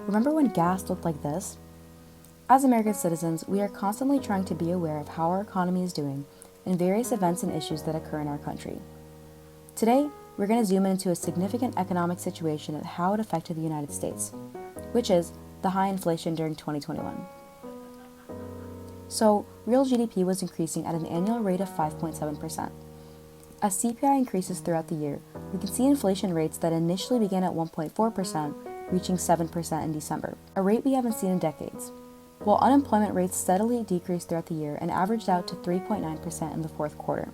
Remember when gas looked like this? As American citizens, we are constantly trying to be aware of how our economy is doing and various events and issues that occur in our country. Today, we're going to zoom into a significant economic situation and how it affected the United States, which is the high inflation during 2021. So, real GDP was increasing at an annual rate of 5.7%. As CPI increases throughout the year, we can see inflation rates that initially began at 1.4%, reaching 7% in December, a rate we haven't seen in decades, while unemployment rates steadily decreased throughout the year and averaged out to 3.9% in the fourth quarter.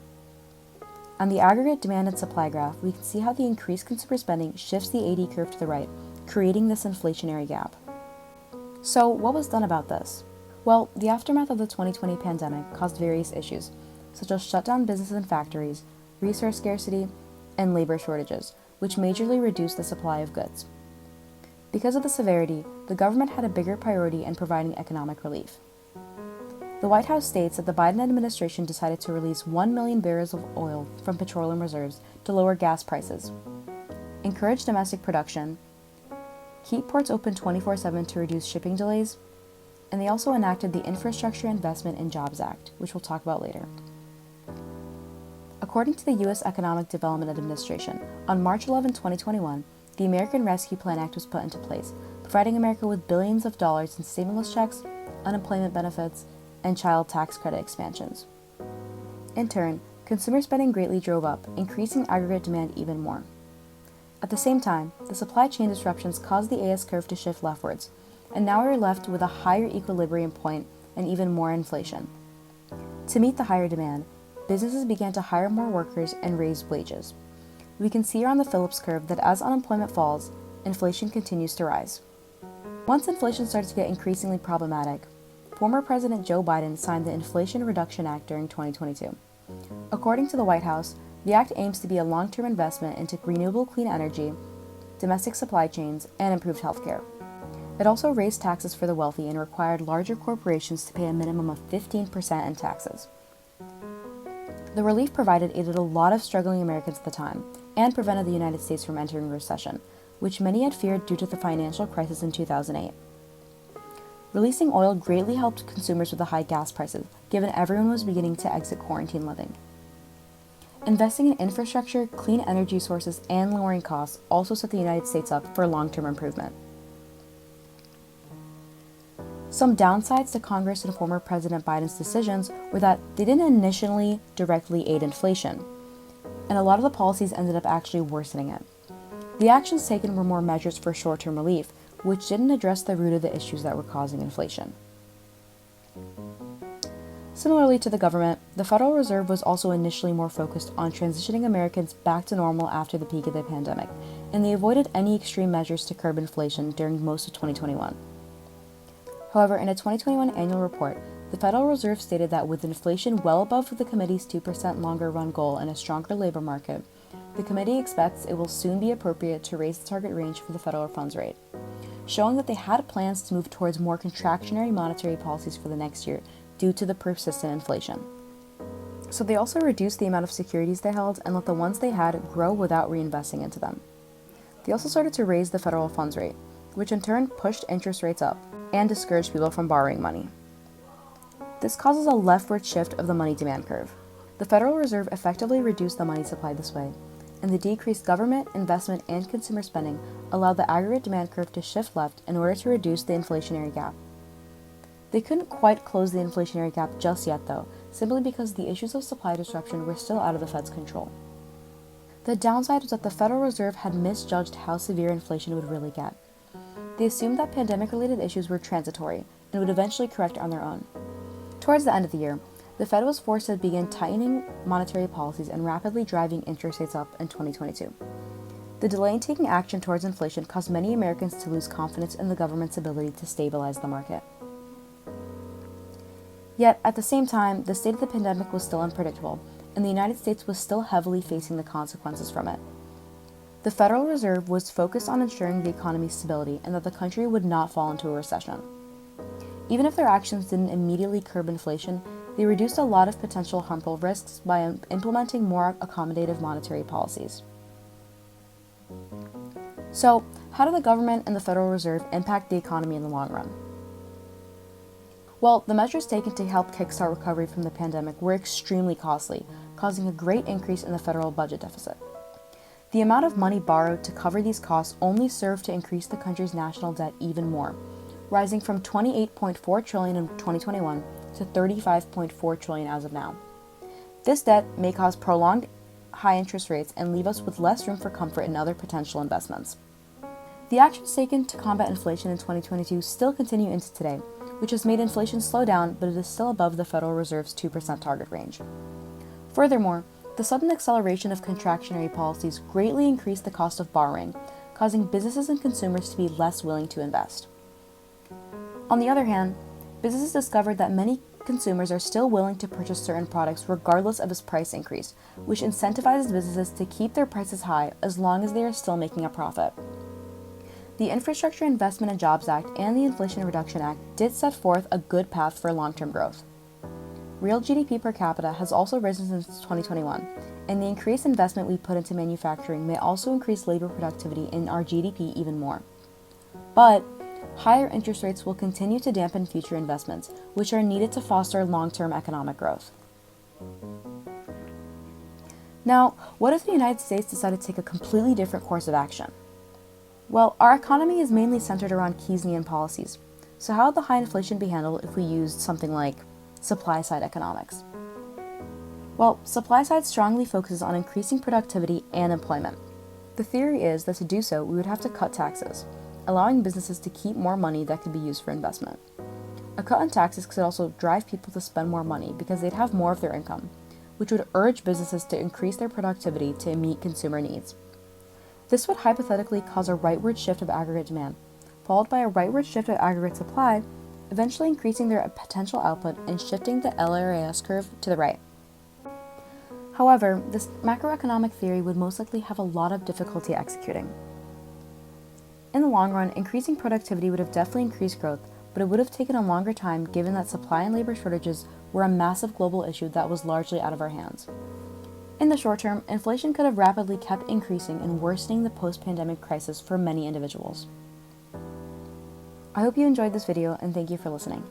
On the aggregate demand and supply graph, we can see how the increased consumer spending shifts the AD curve to the right, creating this inflationary gap. So, what was done about this? Well, the aftermath of the 2020 pandemic caused various issues, such as shut down businesses and factories, resource scarcity, and labor shortages, which majorly reduced the supply of goods. Because of the severity, the government had a bigger priority in providing economic relief. The White House states that the Biden administration decided to release 1 million barrels of oil from petroleum reserves to lower gas prices, encourage domestic production, keep ports open 24/7 to reduce shipping delays, and they also enacted the Infrastructure Investment and Jobs Act, which we'll talk about later. According to the U.S. Economic Development Administration, on March 11, 2021, the American Rescue Plan Act was put into place, providing America with billions of dollars in stimulus checks, unemployment benefits, and child tax credit expansions. In turn, consumer spending greatly drove up, increasing aggregate demand even more. At the same time, the supply chain disruptions caused the AS curve to shift leftwards, and now we're left with a higher equilibrium point and even more inflation. To meet the higher demand, businesses began to hire more workers and raise wages. We can see here on the Phillips curve that as unemployment falls, inflation continues to rise. Once inflation started to get increasingly problematic, former President Joe Biden signed the Inflation Reduction Act during 2022. According to the White House, the act aims to be a long-term investment into renewable clean energy, domestic supply chains, and improved healthcare. It also raised taxes for the wealthy and required larger corporations to pay a minimum of 15% in taxes. The relief provided aided a lot of struggling Americans at the time and prevented the United States from entering a recession, which many had feared due to the financial crisis in 2008. Releasing oil greatly helped consumers with the high gas prices, given everyone was beginning to exit quarantine living. Investing in infrastructure, clean energy sources, and lowering costs also set the United States up for long-term improvement. Some downsides to Congress and former President Biden's decisions were that they didn't initially directly aid inflation, and a lot of the policies ended up actually worsening it. The actions taken were more measures for short-term relief, which didn't address the root of the issues that were causing inflation. Similarly to the government, the Federal Reserve was also initially more focused on transitioning Americans back to normal after the peak of the pandemic, and they avoided any extreme measures to curb inflation during most of 2021. However, in a 2021 annual report, the Federal Reserve stated that with inflation well above the committee's 2% longer-run goal and a stronger labor market, the committee expects it will soon be appropriate to raise the target range for the federal funds rate, showing that they had plans to move towards more contractionary monetary policies for the next year due to the persistent inflation. So they also reduced the amount of securities they held and let the ones they had grow without reinvesting into them. They also started to raise the federal funds rate, which in turn pushed interest rates up and discouraged people from borrowing money. This causes a leftward shift of the money demand curve. The Federal Reserve effectively reduced the money supply this way, and the decreased government, investment, and consumer spending allowed the aggregate demand curve to shift left in order to reduce the inflationary gap. They couldn't quite close the inflationary gap just yet, though, simply because the issues of supply disruption were still out of the Fed's control. The downside was that the Federal Reserve had misjudged how severe inflation would really get. They assumed that pandemic-related issues were transitory and would eventually correct on their own. Towards the end of the year, the Fed was forced to begin tightening monetary policies and rapidly driving interest rates up in 2022. The delay in taking action towards inflation caused many Americans to lose confidence in the government's ability to stabilize the market. Yet, at the same time, the state of the pandemic was still unpredictable, and the United States was still heavily facing the consequences from it. The Federal Reserve was focused on ensuring the economy's stability and that the country would not fall into a recession. Even if their actions didn't immediately curb inflation, they reduced a lot of potential harmful risks by implementing more accommodative monetary policies. So, How do the government and the Federal Reserve impact the economy in the long run? Well, the measures taken to help kickstart recovery from the pandemic were extremely costly, causing a great increase in the federal budget deficit. The amount of money borrowed to cover these costs only served to increase the country's national debt even more, rising from $28.4 trillion in 2021 to $35.4 trillion as of now. This debt may cause prolonged high interest rates and leave us with less room for comfort in other potential investments. The actions taken to combat inflation in 2022 still continue into today, which has made inflation slow down, but it is still above the Federal Reserve's 2% target range. Furthermore, the sudden acceleration of contractionary policies greatly increased the cost of borrowing, causing businesses and consumers to be less willing to invest. On the other hand, businesses discovered that many consumers are still willing to purchase certain products regardless of its price increase, which incentivizes businesses to keep their prices high as long as they are still making a profit. The Infrastructure Investment and Jobs Act and the Inflation Reduction Act did set forth a good path for long-term growth. Real GDP per capita has also risen since 2021, and the increased investment we put into manufacturing may also increase labor productivity in our GDP even more. But higher interest rates will continue to dampen future investments, which are needed to foster long-term economic growth. Now, what if the United States decided to take a completely different course of action? Well, our economy is mainly centered around Keynesian policies, so how would the high inflation be handled if we used something like supply-side economics? Well, supply-side strongly focuses on increasing productivity and employment. The theory is that to do so, we would have to cut taxes, allowing businesses to keep more money that could be used for investment. A cut in taxes could also drive people to spend more money because they'd have more of their income, which would urge businesses to increase their productivity to meet consumer needs. This would hypothetically cause a rightward shift of aggregate demand, followed by a rightward shift of aggregate supply, eventually increasing their potential output and shifting the LRAS curve to the right. However, this macroeconomic theory would most likely have a lot of difficulty executing. In the long run, increasing productivity would have definitely increased growth, but it would have taken a longer time given that supply and labor shortages were a massive global issue that was largely out of our hands. In the short term, inflation could have rapidly kept increasing and worsening the post-pandemic crisis for many individuals. I hope you enjoyed this video and thank you for listening.